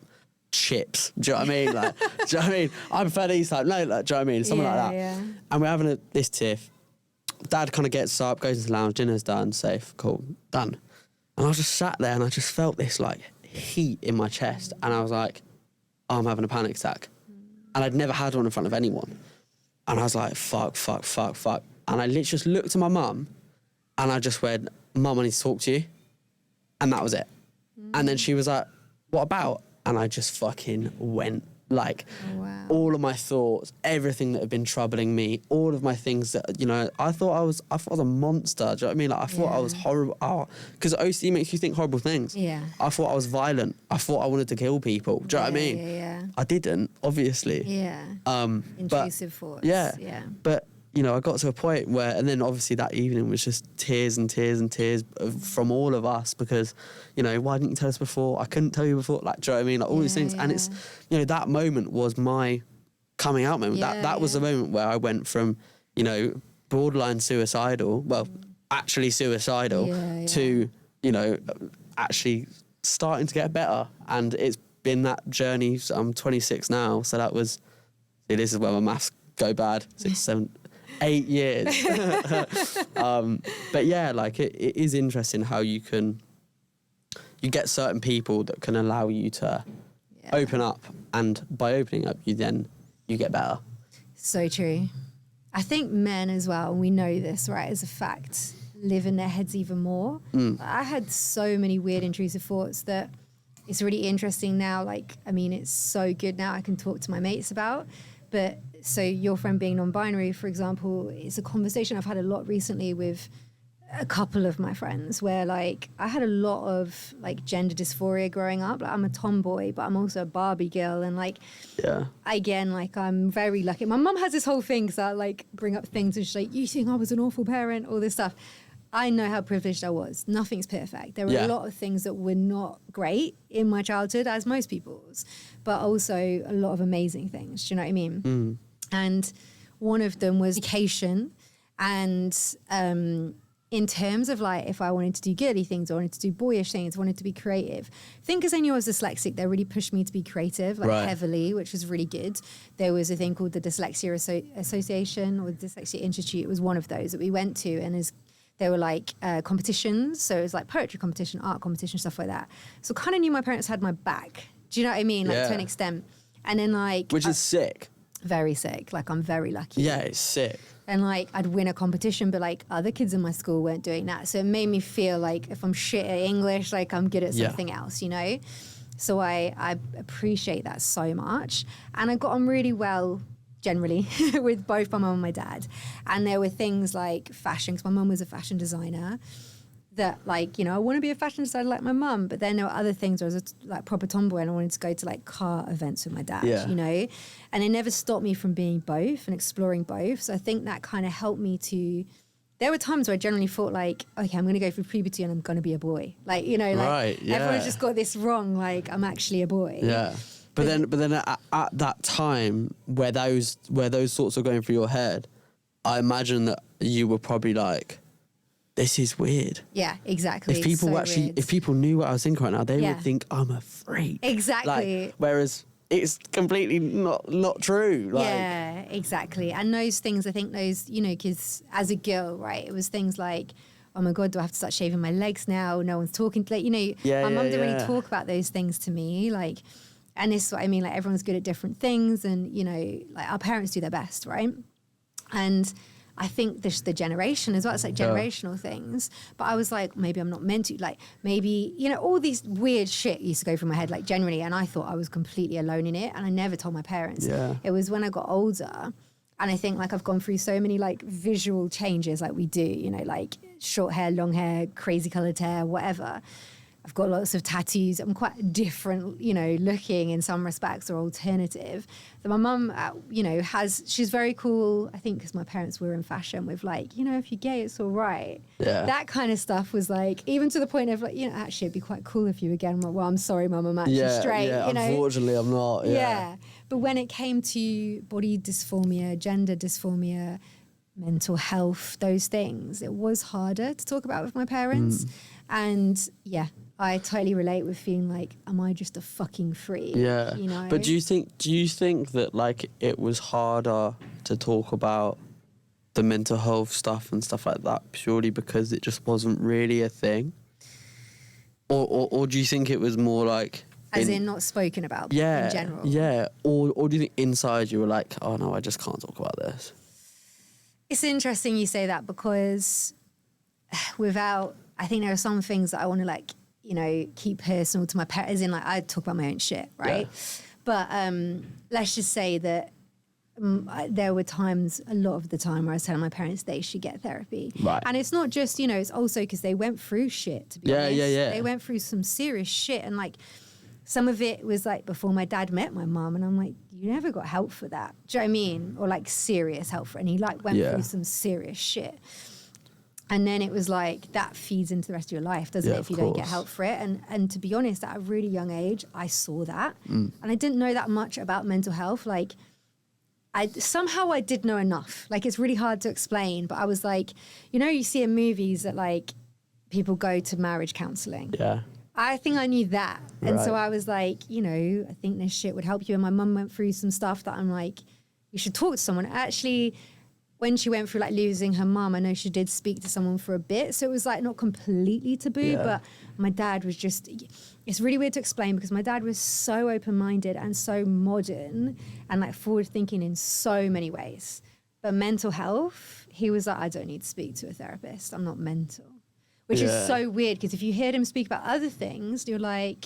[SPEAKER 2] chips. Do you know what I mean? Like, do you know what I mean? I prefer these type. No, like, do you know what I mean? Something like that. Yeah. And we're having this tiff. Dad kind of gets up, goes into the lounge, dinner's done, safe, cool, done. And I was just sat there and I just felt this like heat in my chest. And I was like, oh, I'm having a panic attack. And I'd never had one in front of anyone. And I was like, fuck. And I literally just looked at my mum and I just went, Mum, I need to talk to you. And that was it. And then she was like, what about? And I just fucking went Like, all of my thoughts, everything that had been troubling me, all of my things that, you know, I thought I was a monster. Do you know what I mean? Like, I thought I was horrible. Because OCD makes you think horrible things.
[SPEAKER 1] Yeah.
[SPEAKER 2] I thought I was violent. I thought I wanted to kill people. Do you know what I mean?
[SPEAKER 1] Yeah.
[SPEAKER 2] I didn't, obviously.
[SPEAKER 1] Yeah. Intrusive thoughts.
[SPEAKER 2] Yeah.
[SPEAKER 1] Yeah.
[SPEAKER 2] But, you know, I got to a point where, and then obviously that evening was just tears and tears and tears from all of us because, you know, why didn't you tell us before? I couldn't tell you before. Like, do you know what I mean? Like, all these things. And it's, you know, that moment was my coming out moment. That was the moment where I went from, you know, borderline suicidal, well, actually suicidal, to, you know, actually starting to get better. And it's been that journey. So I'm 26 now. So that was, see, this is where my maths go bad. 6, 7, 8 years. But yeah, like it is interesting how you get certain people that can allow you to open up, and by opening up you get better.
[SPEAKER 1] So true. I think men as well, and we know this, right, as a fact, live in their heads even more. I had so many weird intrusive thoughts that it's really interesting now. Like, I mean, it's so good now I can talk to my mates about. But so your friend being non-binary, for example, is a conversation I've had a lot recently with a couple of my friends where, like, I had a lot of, like, gender dysphoria growing up. Like, I'm a tomboy, but I'm also a Barbie girl. And, like, again, like, I'm very lucky. My mum has this whole thing because I, like, bring up things and she's like, you think I was an awful parent, all this stuff. I know how privileged I was. Nothing's perfect. There were a lot of things that were not great in my childhood, as most people's, but also a lot of amazing things. Do you know what I mean? And one of them was education. And in terms of, like, if I wanted to do girly things, I wanted to do boyish things, wanted to be creative. I think because I knew I was dyslexic, they really pushed me to be creative, like heavily, which was really good. There was a thing called the Dyslexia Association or the Dyslexia Institute. It was one of those that we went to, and there were like competitions. So it was like poetry competition, art competition, stuff like that. So kind of knew my parents had my back. Do you know what I mean? Like to an extent. And then like...
[SPEAKER 2] Which is sick.
[SPEAKER 1] Very sick. Like I'm very lucky.
[SPEAKER 2] Yeah, it's sick.
[SPEAKER 1] And like I'd win a competition, but like other kids in my school weren't doing that. So it made me feel like if I'm shit at English, like I'm good at something else, you know? So I appreciate that so much. And I got on really well generally with both my mum and my dad. And there were things like fashion, because my mum was a fashion designer, that like, you know, I want to be a fashion designer like my mum, but then there were other things where I was like proper tomboy and I wanted to go to like car events with my dad, you know, and it never stopped me from being both and exploring both. So I think that kind of helped me to, there were times where I generally thought like, okay, I'm going to go through puberty and I'm going to be a boy. Like, you know, like everyone's just got this wrong, like I'm actually a boy.
[SPEAKER 2] Yeah. But then at that time where those thoughts were going through your head, I imagine that you were probably like, this is weird.
[SPEAKER 1] Yeah, exactly.
[SPEAKER 2] If people knew what I was thinking right now, they would think I'm a freak.
[SPEAKER 1] Exactly.
[SPEAKER 2] Like, whereas it's completely not true. Like,
[SPEAKER 1] yeah, exactly. And those things, I think those, you know, because as a girl, right, it was things like, oh my God, do I have to start shaving my legs now? No one's talking to, like, you know, my mum didn't really talk about those things to me. Like, and this is what I mean, like everyone's good at different things and, you know, like our parents do their best, right? And I think this the generation as well, it's like generational things. But I was like, maybe I'm not meant to, like maybe, you know, all these weird shit used to go through my head, like generally, and I thought I was completely alone in it and I never told my parents. Yeah. It was when I got older and I think like I've gone through so many like visual changes like we do, you know, like short hair, long hair, crazy coloured hair, whatever. I've got lots of tattoos. I'm quite different, you know, looking in some respects or alternative. So my mum, you know, she's very cool, I think because my parents were in fashion with like, you know, if you're gay, it's all right. Yeah. That kind of stuff was like, even to the point of like, you know, actually it'd be quite cool if you were gay. I'm like, well, I'm sorry, Mum, I'm actually straight.
[SPEAKER 2] Yeah,
[SPEAKER 1] you know?
[SPEAKER 2] Unfortunately, I'm not.
[SPEAKER 1] Yeah. But when it came to body dysphoria, gender dysphoria, mental health, those things, it was harder to talk about with my parents. And yeah, I totally relate with feeling like, am I just a fucking freak?
[SPEAKER 2] Yeah.
[SPEAKER 1] You know?
[SPEAKER 2] But do you think that like it was harder to talk about the mental health stuff and stuff like that purely because it just wasn't really a thing? Or do you think it was more like
[SPEAKER 1] as in not spoken about in general?
[SPEAKER 2] Yeah. Or do you think inside you were like, oh no, I just can't talk about this?
[SPEAKER 1] It's interesting you say that because I think there are some things that I want to like, you know, keep personal to my parents, as in like I talk about my own shit, right? But let's just say that there were times, a lot of the time, where I was telling my parents they should get therapy.
[SPEAKER 2] Right.
[SPEAKER 1] And it's not just, it's also because they went through shit, to be honest.
[SPEAKER 2] Yeah.
[SPEAKER 1] They went through some serious shit. And like, some of it was like before my dad met my mum, and I'm like, you never got help for that. Do you know what I mean? Or like serious help for it. And he like went through some serious shit. And then it was like, that feeds into the rest of your life, doesn't it, if you don't get help for it? And to be honest, at a really young age, I saw that. And I didn't know that much about mental health. Like, somehow I did know enough. Like, it's really hard to explain, but I was like, you see in movies that like people go to marriage counselling.
[SPEAKER 2] Yeah.
[SPEAKER 1] I think I knew that. And so I was like, I think this shit would help you. And my mum went through some stuff that I'm like, you should talk to someone. Actually, when she went through like losing her mum, I know she did speak to someone for a bit. So it was like not completely taboo, but my dad was just, it's really weird to explain because my dad was so open-minded and so modern and like forward-thinking in so many ways. But mental health, he was like, I don't need to speak to a therapist. I'm not mental. Which is so weird because if you heard him speak about other things, you're like,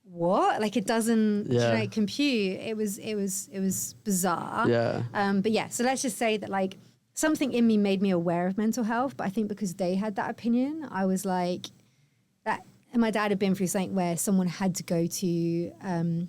[SPEAKER 1] what? Like it doesn't compute. It was bizarre.
[SPEAKER 2] Yeah.
[SPEAKER 1] But yeah, so let's just say that like something in me made me aware of mental health, but I think because they had that opinion, I was like that. And my dad had been through something where someone had to go to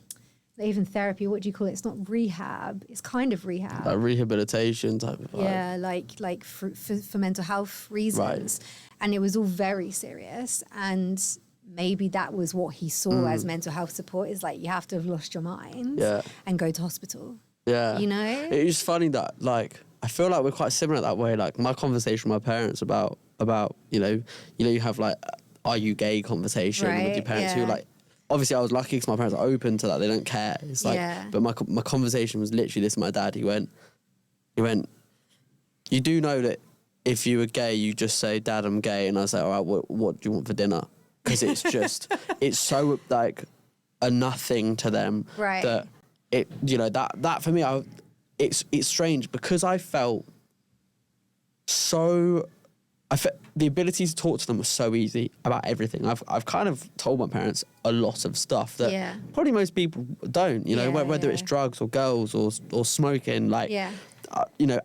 [SPEAKER 1] even therapy. What do you call it? It's not rehab. It's kind of rehab.
[SPEAKER 2] Like rehabilitation type of vibe.
[SPEAKER 1] Yeah, like for mental health reasons. Right. And it was all very serious. And maybe that was what he saw as mental health support, is like, you have to have lost your mind and go to hospital.
[SPEAKER 2] Yeah. It's funny that, like, I feel like we're quite similar that way. Like, my conversation with my parents about you have, like, are you gay conversation with your parents who, like, obviously I was lucky because my parents are open to that. They don't care. It's like, but my conversation was literally this with my dad. He went, you do know that if you were gay, you just say, Dad, I'm gay. And I was like, all right, what do you want for dinner? Because it's just, it's so like a nothing to them that it, that for me, it's strange because I felt the ability to talk to them was so easy about everything. I've kind of told my parents a lot of stuff that probably most people don't, whether it's drugs or girls or smoking, like,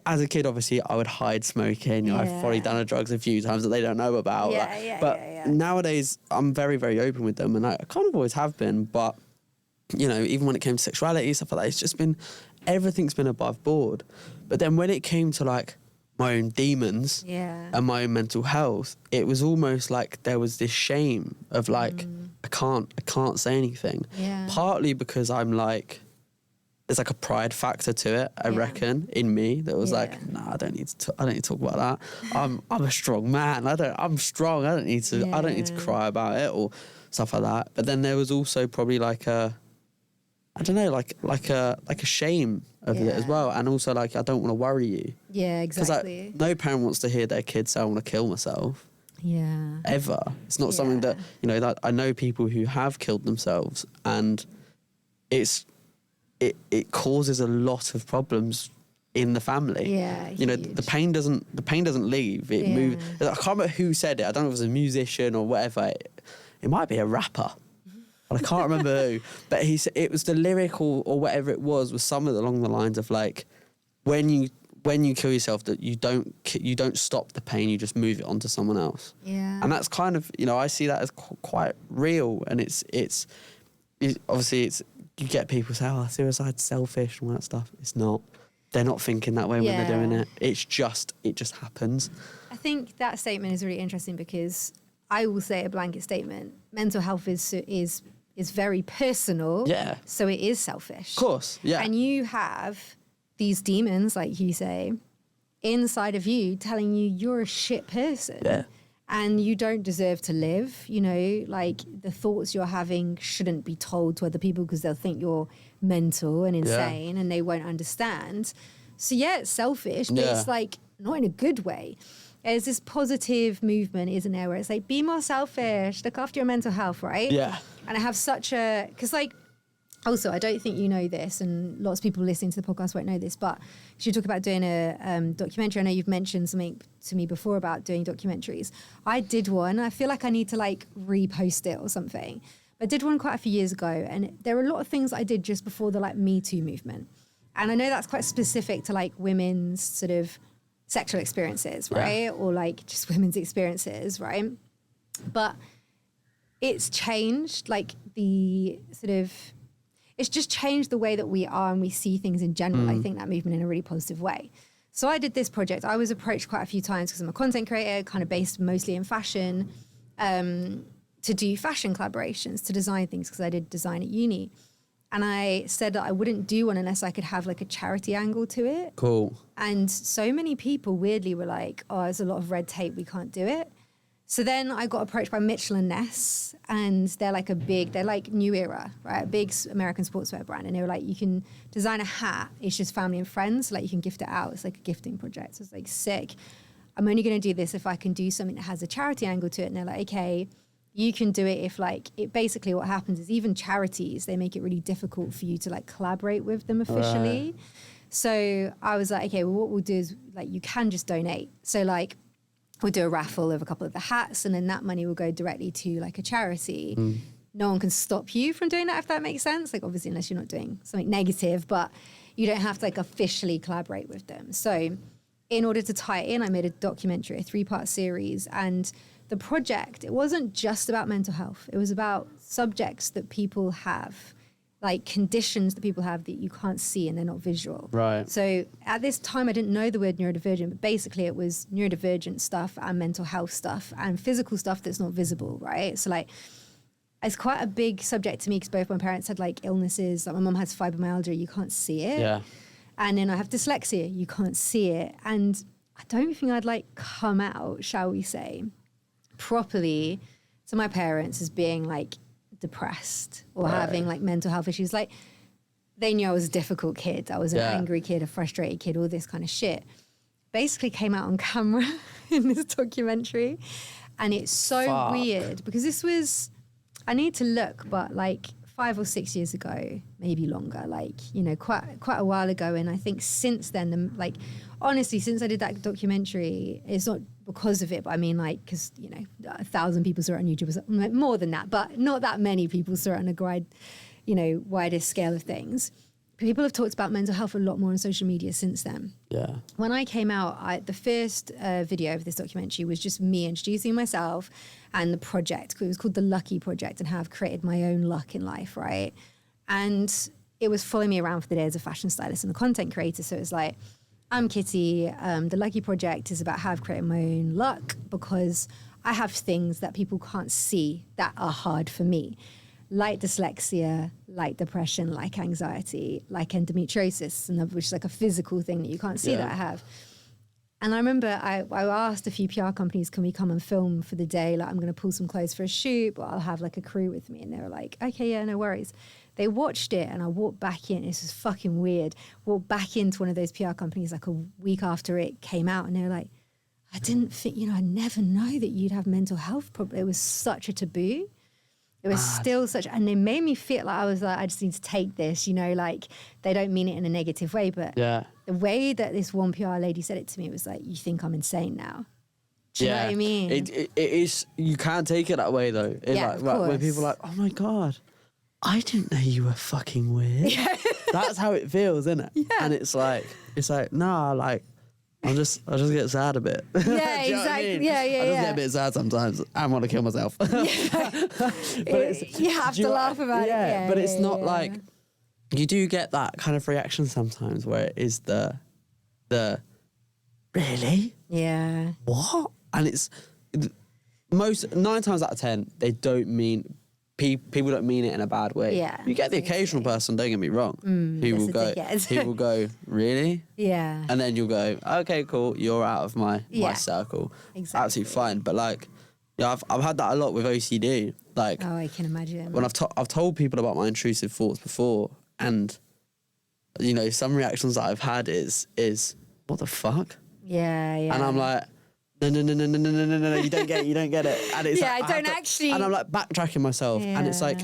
[SPEAKER 2] as a kid, obviously, I would hide smoking. I've probably done drugs a few times that they don't know about. But nowadays, I'm very, very open with them, and I kind of always have been. But, even when it came to sexuality, stuff like that, it's just been, everything's been above board. But then when it came to, like, my own demons and my own mental health, it was almost like there was this shame of, like, I can't say anything. Partly because I'm like, there's like a pride factor to it, I reckon, in me that was like, nah, I don't need to talk about that. I'm a strong man. I'm strong. I don't need to cry about it or stuff like that. But then there was also probably like a shame of it as well, and also like, I don't want to worry you. Yeah, exactly. Because no parent wants to hear their kid say, I want to kill myself. Yeah. Ever. It's not something that that I know people who have killed themselves, and it causes a lot of problems in the family. Yeah, the pain doesn't leave. It moves. I can't remember who said it. I don't know if it was a musician or whatever. It might be a rapper, but I can't remember who. But he said it was the lyric or whatever it was something along the lines of like, when you kill yourself, that you don't stop the pain, you just move it onto someone else. Yeah. And that's kind of, I see that as quite real, and it's obviously you get people say, oh, suicide's selfish and all that stuff. It's not. They're not thinking that way when they're doing it. It just happens.
[SPEAKER 1] I think that statement is really interesting because I will say a blanket statement. Mental health is very personal. Yeah. So it is selfish.
[SPEAKER 2] Of course, yeah.
[SPEAKER 1] And you have these demons, like you say, inside of you telling you you're a shit person. Yeah. And you don't deserve to live, like the thoughts you're having shouldn't be told to other people because they'll think you're mental and insane and they won't understand. So it's selfish, but it's like not in a good way. There's this positive movement, isn't there, where it's like, be more selfish, look after your mental health, right? Yeah. And I have because like, also, I don't think you know this, and lots of people listening to the podcast won't know this, but you talk about doing a documentary. I know you've mentioned something to me before about doing documentaries. I did one. I feel like I need to like repost it or something. I did one quite a few years ago, and there were a lot of things I did just before the like Me Too movement. And I know that's quite specific to like women's sort of sexual experiences, right?
[SPEAKER 2] Yeah.
[SPEAKER 1] Or like just women's experiences, right? But it's changed like the sort of, it's just changed the way that we are and we see things in general. I think that movement in a really positive way. So I did this project. I was approached quite a few times because I'm a content creator, kind of based mostly in fashion, to do fashion collaborations, to design things, because I did design at uni. And I said that I wouldn't do one unless I could have like a charity angle to it.
[SPEAKER 2] Cool.
[SPEAKER 1] And so many people weirdly were like, oh, there's a lot of red tape, we can't do it. So then I got approached by Mitchell and Ness, and they're like they're like New Era, right? A big American sportswear brand. And they were like, you can design a hat. It's just family and friends. Like you can gift it out. It's like a gifting project. So it's like sick. I'm only going to do this if I can do something that has a charity angle to it. And they're like, okay, you can do it if like, it basically what happens is even charities, they make it really difficult for you to like collaborate with them officially. Right. So I was like, okay, well what we'll do is like, you can just donate. So like, we'll do a raffle of a couple of the hats, and then that money will go directly to like a charity. No one can stop you from doing that, if that makes sense. Like obviously, unless you're not doing something negative, but you don't have to like officially collaborate with them. So in order to tie it in, I made a documentary, a 3-part series. And the project, it wasn't just about mental health. It was about subjects that people have, like conditions that people have that you can't see and they're not visual.
[SPEAKER 2] Right.
[SPEAKER 1] So at this time, I didn't know the word neurodivergent, but basically it was neurodivergent stuff and mental health stuff and physical stuff that's not visible, right? So like, it's quite a big subject to me because both my parents had like illnesses. Like my mum has fibromyalgia, you can't see it.
[SPEAKER 2] Yeah.
[SPEAKER 1] And then I have dyslexia, you can't see it. And I don't think I'd like come out, shall we say, properly to my parents as being like depressed or having like mental health issues. Like they knew I was a difficult kid. I was an angry kid, a frustrated kid, all this kind of shit. Basically came out on camera in this documentary. And it's so weird because this was, I need to look, but like 5 or 6 years ago, maybe longer, like, you know, quite a while ago. And I think since then, like, honestly, since I did that documentary, it's not because of it, but I mean, like, because, you know, 1,000 people saw it on YouTube, more than that, but not that many people saw it on a wider scale of things. People have talked about mental health a lot more on social media since then.
[SPEAKER 2] Yeah.
[SPEAKER 1] When I came out, the first video of this documentary was just me introducing myself and the project. It was called The Lucky Project and how I've created my own luck in life, right? And it was following me around for the day as a fashion stylist and a content creator. So it was like, I'm Kitty. The Lucky Project is about how I've created my own luck because I have things that people can't see that are hard for me. Like dyslexia, like depression, like anxiety, like endometriosis, which is like a physical thing that you can't see that I have. And I remember I asked a few PR companies, can we come and film for the day? Like, I'm going to pull some clothes for a shoot, but I'll have like a crew with me. And they were like, okay, yeah, no worries. They watched it and I walked back in. This was fucking weird. Walked back into one of those PR companies like a week after it came out. And they were like, I didn't think, I never know that you'd have mental health problems. It was such a taboo. It was still such, and it made me feel like I was like, I just need to take this, like they don't mean it in a negative way, but the way that this one PR lady said it to me, it was like, you think I'm insane now? Do you know what I mean?
[SPEAKER 2] It is, you can't take it that way though.
[SPEAKER 1] Of course.
[SPEAKER 2] When people are like, oh my God, I didn't know you were fucking weird. Yeah. That's how it feels, isn't it? Yeah. And it's like, nah, like, I just get sad a bit.
[SPEAKER 1] Yeah, exactly. I mean? Yeah.
[SPEAKER 2] I just get a bit sad sometimes. I want to kill myself.
[SPEAKER 1] But you have to laugh about it.
[SPEAKER 2] Yeah, but it's not like you do get that kind of reaction sometimes where it is the really?
[SPEAKER 1] Yeah.
[SPEAKER 2] What? And it's 9 times out of 10 they don't mean. People don't mean it in a bad way.
[SPEAKER 1] Yeah,
[SPEAKER 2] you get the occasional person, don't get me wrong, who will go, really?
[SPEAKER 1] Yeah.
[SPEAKER 2] And then you'll go, okay, cool, you're out of my circle.
[SPEAKER 1] Exactly.
[SPEAKER 2] Absolutely fine. But like, I've had that a lot with OCD. Like,
[SPEAKER 1] oh, I can imagine.
[SPEAKER 2] When I've told people about my intrusive thoughts before, and some reactions that I've had is what the fuck?
[SPEAKER 1] Yeah.
[SPEAKER 2] And I'm like, no, you don't get it. And it's
[SPEAKER 1] I don't actually.
[SPEAKER 2] And I'm like backtracking myself. And it's like,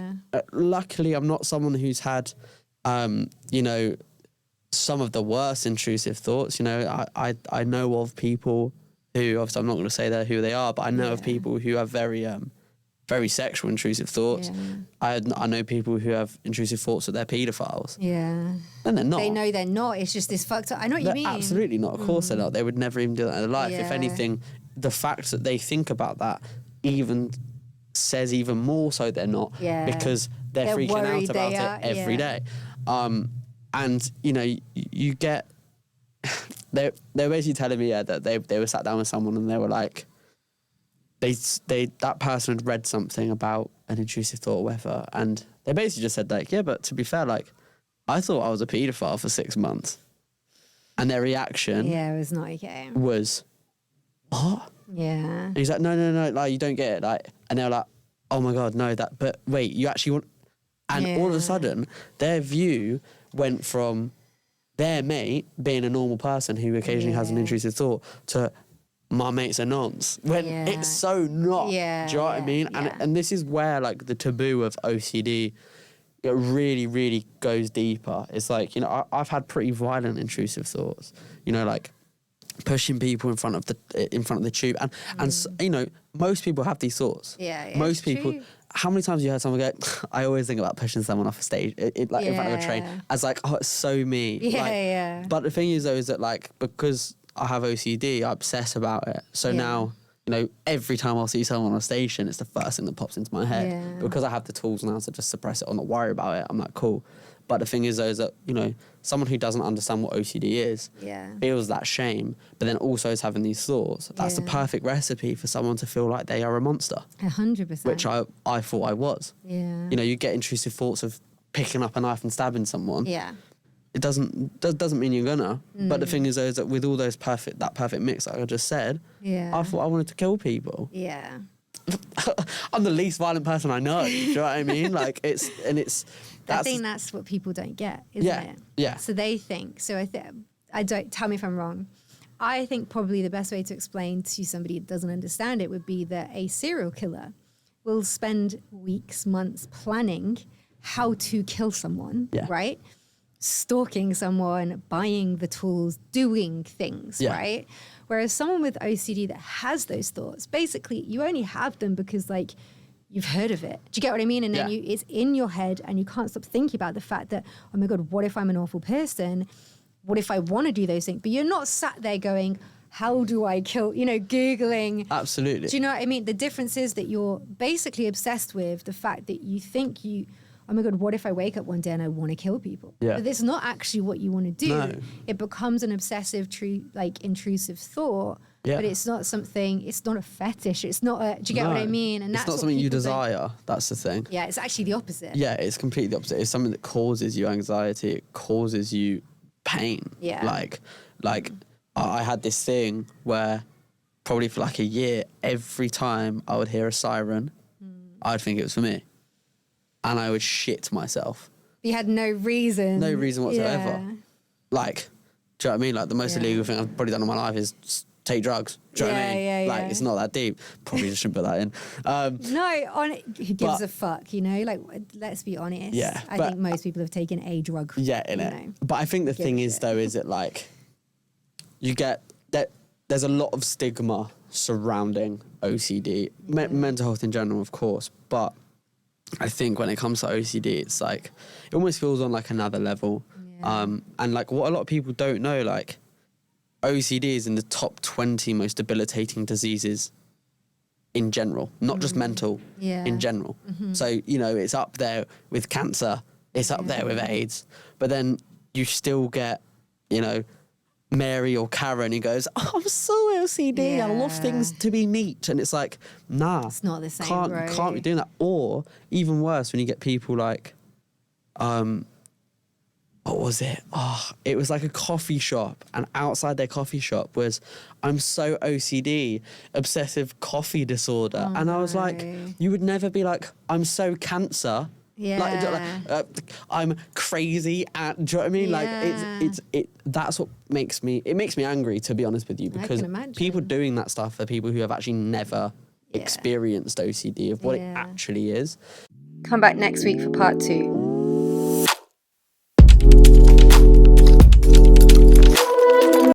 [SPEAKER 2] luckily I'm not someone who's had, some of the worst intrusive thoughts. I know of people who, obviously I'm not going to say who they are, but I know of people who have very very sexual intrusive thoughts.
[SPEAKER 1] Yeah.
[SPEAKER 2] I know people who have intrusive thoughts that they're paedophiles.
[SPEAKER 1] Yeah.
[SPEAKER 2] And they're not.
[SPEAKER 1] They know they're not. It's just this fucked up. I know what you mean.
[SPEAKER 2] Absolutely not. Of course they're not. They would never even do that in their life. If
[SPEAKER 1] Yeah.
[SPEAKER 2] anything, the fact that they think about that even says even more so they're not.
[SPEAKER 1] Yeah.
[SPEAKER 2] Because they're freaking out about it every day. And, you know, you get... They're basically telling me that they were sat down with someone and they were like... that person had read something about an intrusive thought or whatever, and they basically just said like, yeah, but to be fair, like, I thought I was a paedophile for 6 months, and their reaction
[SPEAKER 1] it was not okay.
[SPEAKER 2] was, what?
[SPEAKER 1] Yeah.
[SPEAKER 2] And he's like, no, like, you don't get it, like, and they're like, oh my god, no, that, but wait, you actually want, and all of a sudden, their view went from their mate being a normal person who occasionally has an intrusive thought to my mate's a nonce, when it's so not. Do you know what I mean? And this is where like the taboo of OCD it really, really goes deeper. It's like, you know, I've had pretty violent intrusive thoughts, you know, like pushing people in front of the tube, and you know, most people have these thoughts. Most people. True. How many times have you heard someone go, I always think about pushing someone off a stage, like in front of a train, as like, oh, it's so me. But the thing is though, is that like, because I have OCD, I obsess about it. So now, you know, every time I see someone on a station, it's the first thing that pops into my head. Because I have the tools now to just suppress it or not worry about it, I'm like, cool. But the thing is though, is that, you know, someone who doesn't understand what OCD is feels that shame, but then also is having these thoughts. That's the perfect recipe for someone to feel like they are a monster.
[SPEAKER 1] 100%.
[SPEAKER 2] Which I thought I was.
[SPEAKER 1] Yeah.
[SPEAKER 2] You know, you get intrusive thoughts of picking up a knife and stabbing someone.
[SPEAKER 1] Yeah.
[SPEAKER 2] It doesn't mean you're gonna. But the thing is, though, is that with all those perfect mix, like I just said, I thought I wanted to kill people.
[SPEAKER 1] Yeah.
[SPEAKER 2] I'm the least violent person I know. Do you know what I mean? Like
[SPEAKER 1] I think that's what people don't get, isn't it?
[SPEAKER 2] Yeah.
[SPEAKER 1] So they think. So I don't. Tell me if I'm wrong. I think probably the best way to explain to somebody that doesn't understand it would be that a serial killer will spend weeks, months planning how to kill someone. Right. Stalking someone, buying the tools, doing things, right? Whereas someone with OCD that has those thoughts, basically you only have them because like you've heard of it. Do you get what I mean? And then it's in your head and you can't stop thinking about the fact that, oh my God, what if I'm an awful person? What if I want to do those things? But you're not sat there going, how do I kill, you know, Googling.
[SPEAKER 2] Absolutely.
[SPEAKER 1] Do you know what I mean? The difference is that you're basically obsessed with the fact that you think oh my God, what if I wake up one day and I want to kill people?
[SPEAKER 2] Yeah.
[SPEAKER 1] But it's not actually what you want to do.
[SPEAKER 2] No.
[SPEAKER 1] It becomes an obsessive, intrusive thought, but it's not something, it's not a fetish. It's not a, do you get what I mean? And
[SPEAKER 2] it's not something you desire. That's the thing.
[SPEAKER 1] Yeah, it's actually the opposite.
[SPEAKER 2] Yeah, it's completely the opposite. It's something that causes you anxiety. It causes you pain.
[SPEAKER 1] Yeah.
[SPEAKER 2] Like I had this thing where probably for like a year, every time I would hear a siren, I'd think it was for me. And I would shit myself.
[SPEAKER 1] You had no reason.
[SPEAKER 2] No reason whatsoever. Yeah. Like, do you know what I mean? Like, the most illegal thing I've probably done in my life is just take drugs. Do you know what I mean? Like, it's not that deep. Probably just shouldn't put that in.
[SPEAKER 1] No, who gives a fuck, you know? Like, let's be honest.
[SPEAKER 2] Yeah.
[SPEAKER 1] I think most people have taken a drug.
[SPEAKER 2] Yeah, innit? But I think the thing is, though, is that, like, you get that there's a lot of stigma surrounding OCD. Mental health in general, of course. But I think when it comes to OCD, it's like, it almost feels on like another level. And like what a lot of people don't know, like OCD is in the top 20 most debilitating diseases in general, not just mental, in general. So, you know, it's up there with cancer, it's up there with AIDS, but then you still get, you know, Mary or Karen who goes, oh, I'm so OCD, I love things to be neat. And it's like, nah.
[SPEAKER 1] It's not the same,
[SPEAKER 2] can't be doing that. Or even worse, when you get people like, what was it? Oh, it was like a coffee shop, and outside their coffee shop was, I'm so OCD, obsessive coffee disorder. And I was like, you would never be like, I'm so cancer. I'm crazy do you know what I mean? Like it's that's what makes me angry, to be honest with you, because people doing that stuff are people who have actually never experienced OCD of what it actually is.
[SPEAKER 1] Come back next week for part 2.